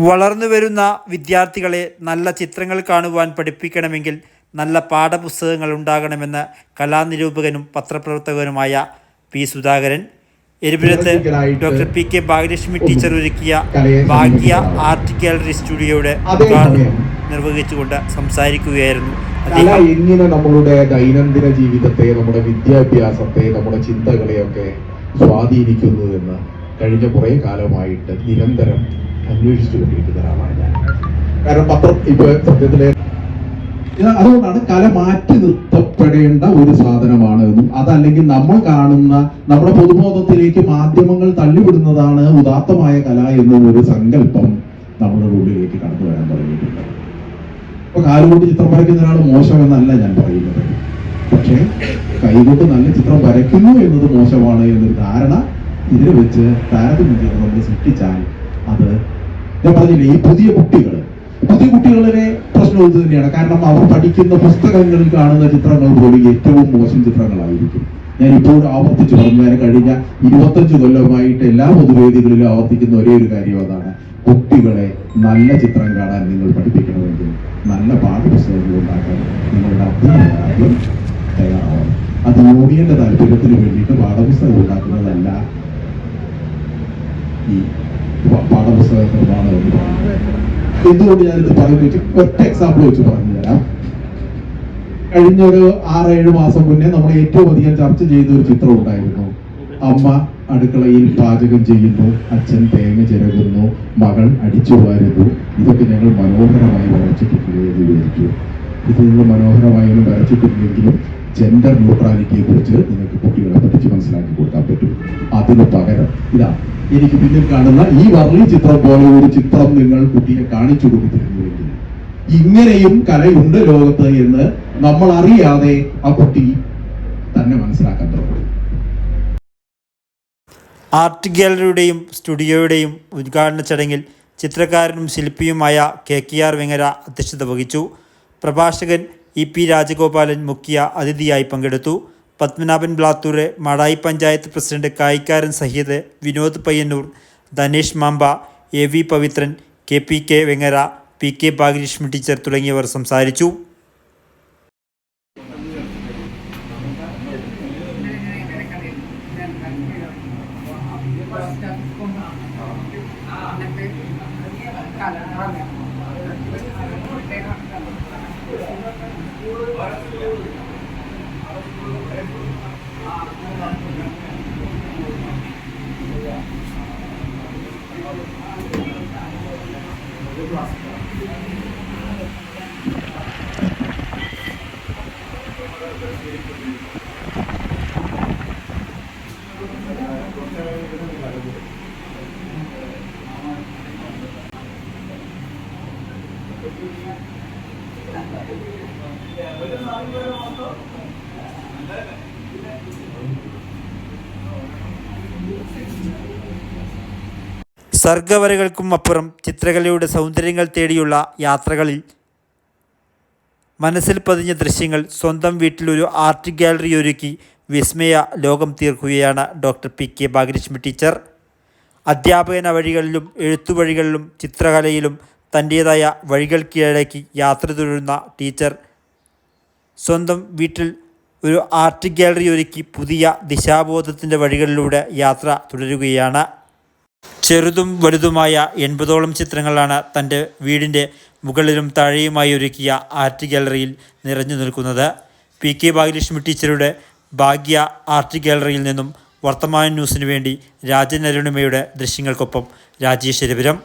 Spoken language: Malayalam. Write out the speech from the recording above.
വളർന്നുവരുന്ന വിദ്യാർത്ഥികളെ നല്ല ചിത്രങ്ങൾ കാണുവാൻ പഠിപ്പിക്കണമെങ്കിൽ നല്ല പാഠപുസ്തകങ്ങൾ ഉണ്ടാകണമെന്ന് കലാനിരൂപകനും പത്രപ്രവർത്തകനുമായ പി. സുധാകരൻ എരിപുരത്ത് doctor P. K. Bhagyalakshmi teacher ഒരുക്കിയ ഭാഗ്യ ആർട്ട് ഗാലറി സ്റ്റുഡിയോയുടെ ഉദ്ഘാടനം നിർവഹിച്ചുകൊണ്ട് സംസാരിക്കുകയായിരുന്നു അദ്ദേഹം. എങ്ങനെ നമ്മളുടെ ദൈനംദിന ജീവിതത്തെ, നമ്മുടെ വിദ്യാഭ്യാസത്തെ, നമ്മുടെ ചിന്തകളെയൊക്കെ സ്വാധീനിക്കുന്നു എന്ന് കഴിഞ്ഞ കുറേ കാലമായിട്ട് നിരന്തരം അന്വേഷിച്ചുകൊണ്ടിരിക്കുന്ന ഒരാളാണ് ഞാൻ. കാരണം പത്രം ഇപ്പൊ സത്യത്തിലെ അതുകൊണ്ടാണ് കല മാറ്റി നിർത്തപ്പെടേണ്ട ഒരു സാധനമാണ് എന്നും, അതല്ലെങ്കിൽ നമ്മൾ കാണുന്ന നമ്മുടെ പൊതുബോധത്തിലേക്ക് മാധ്യമങ്ങൾ തള്ളിവിടുന്നതാണ് ഉദാത്തമായ കല എന്നും ഒരു സങ്കല്പം നമ്മുടെ ഉള്ളിലേക്ക് കടന്നു വരാൻ തുടങ്ങിയിട്ടുണ്ട്. അപ്പൊ കാലുകൊണ്ട് ചിത്രം വരയ്ക്കുന്ന ഒരാൾ മോശമെന്നല്ല ഞാൻ പറയുന്നത്, പക്ഷെ കൈകൊണ്ട് നല്ല ചിത്രം വരയ്ക്കുന്നു എന്നത് മോശമാണ് എന്നൊരു ധാരണ ഇതിനെ വെച്ച് താരതമ്യം ചെയ്ത് നമ്മൾ സൃഷ്ടിച്ചാൽ അത് ഞാൻ പറഞ്ഞില്ലേ, ഈ പുതിയ കുട്ടികളുടെ പ്രശ്നം ഇത് തന്നെയാണ്. കാരണം അവർ പഠിക്കുന്ന പുസ്തകങ്ങളിൽ കാണുന്ന ചിത്രങ്ങൾ പോലും ഏറ്റവും മോശം ചിത്രങ്ങളായിരിക്കും. ഞാൻ ഇപ്പോഴും ആവർത്തിച്ചു പറഞ്ഞു, ഞാൻ കഴിഞ്ഞ 25 കൊല്ലമായിട്ട് എല്ലാ പൊതുവേദികളിലും ആവർത്തിക്കുന്ന ഒരേ ഒരു കാര്യം അതാണ്: കുട്ടികളെ നല്ല ചിത്രം കാണാൻ നിങ്ങൾ പഠിപ്പിക്കണമെങ്കിൽ നല്ല പാഠപുസ്തകങ്ങൾ ഉണ്ടാക്കാൻ നിങ്ങളുടെ അധ്യാപകർ തയ്യാറാവണം. അത് യൂണിയന്റെ താല്പര്യത്തിന് വേണ്ടിയിട്ട് പാഠപുസ്തകം ഉണ്ടാക്കുന്നതല്ല ഈ പാഠപുസ്തക നിർമ്മാണം എന്ന് പറയുന്നത്. എന്തുകൊണ്ട് ഞാനിത് പറയുന്നത് ഒറ്റ എക്സാമ്പിൾ വെച്ച് പറഞ്ഞു തരാം. കഴിഞ്ഞൊരു 6-7 മാസം മുന്നേ നമ്മൾ ഏറ്റവും അധികം ചർച്ച ചെയ്ത ഒരു ചിത്രം ഉണ്ടായിരുന്നു. അമ്മ അടുക്കളയിൽ പാചകം ചെയ്യുന്നു, അച്ഛൻ തേങ്ങ ചിരകുന്നു, മകൾ അടിച്ചു വാരുന്നു. ഇതൊക്കെ ഞങ്ങൾ മനോഹരമായി വരച്ചിട്ടില്ലേ എന്ന് വിചാരിച്ചു. ഇത് നിങ്ങൾ മനോഹരമായാലും വരച്ചിട്ടില്ലെങ്കിലും ജെൻഡർ ന്യൂട്രാലിറ്റിയെ കുറിച്ച് നിങ്ങൾക്ക് കുട്ടികളെ പഠിച്ച് മനസ്സിലാക്കി കൊടുക്കാൻ പറ്റും. അതിന് പകരം ഇതാ എനിക്ക് പിന്നിൽ കാണുന്ന ഈ വർണ്ണി ചിത്രം പോലെ ഒരു ചിത്രം നിങ്ങൾ കുട്ടിയെ കാണിച്ചു കൊടുത്തിരുന്നുവെങ്കിൽ ഇങ്ങനെയും കലയുണ്ട് ലോകത്ത് എന്ന് നമ്മൾ അറിയാതെ ആ കുട്ടി തന്നെ മനസ്സിലാക്കാൻ തുടങ്ങും. ആർട്ട് ഗാലറിയുടെയും സ്റ്റുഡിയോയുടെയും ഉദ്ഘാടന ചടങ്ങിൽ ചിത്രകാരനും ശില്പിയുമായ KKR വെങ്ങര അധ്യക്ഷത വഹിച്ചു. പ്രഭാഷകൻ EP രാജഗോപാലൻ മുഖ്യ അതിഥിയായി പങ്കെടുത്തു. Padmanabhan Blathur, Madayi panchayat president Kayikkaran Sayyid, Vinod Payyannur, Dhanesh Mampa, AV Pavithran, KPK Vengara, PK Bhagyalakshmi teacher തുടങ്ങിയവർ സംസാരിച്ചു. സർഗവരകൾക്കും അപ്പുറം ചിത്രകലയുടെ സൗന്ദര്യങ്ങൾ തേടിയുള്ള യാത്രകളിൽ മനസ്സിൽ പതിഞ്ഞ ദൃശ്യങ്ങൾ സ്വന്തം വീട്ടിലൊരു ആർട്ട് ഗാലറി ഒരുക്കി വിസ്മയ ലോകം തീർക്കുകയാണ് ഡോക്ടർ PK ഭാഗ്യലക്ഷ്മി ടീച്ചർ. അധ്യാപന വഴികളിലും എഴുത്തുവഴികളിലും ചിത്രകലയിലും തൻ്റേതായ വഴികൾ കീഴടക്കി യാത്ര തുടരുന്ന ടീച്ചർ സ്വന്തം വീട്ടിൽ ഒരു ആർട്ട് ഗാലറി ഒരുക്കി പുതിയ ദിശാബോധത്തിൻ്റെ വഴികളിലൂടെ യാത്ര തുടരുകയാണ്. ചെറുതും വലുതുമായ 80ഓളം ചിത്രങ്ങളാണ് തൻ്റെ വീടിൻ്റെ മുകളിലും താഴെയുമായി ഒരുക്കിയ ആർട്ട് ഗാലറിയിൽ നിറഞ്ഞു നിൽക്കുന്നത്. PK ഭാഗ്യലക്ഷ്മി ടീച്ചറുടെ ഭാഗ്യ ആർട്ട് ഗാലറിയിൽ നിന്നും വർത്തമാന ന്യൂസിനു വേണ്ടി രാജൻ അരുണിമയുടെ ദൃശ്യങ്ങൾക്കൊപ്പം രാജേഷ് എരിപുരം.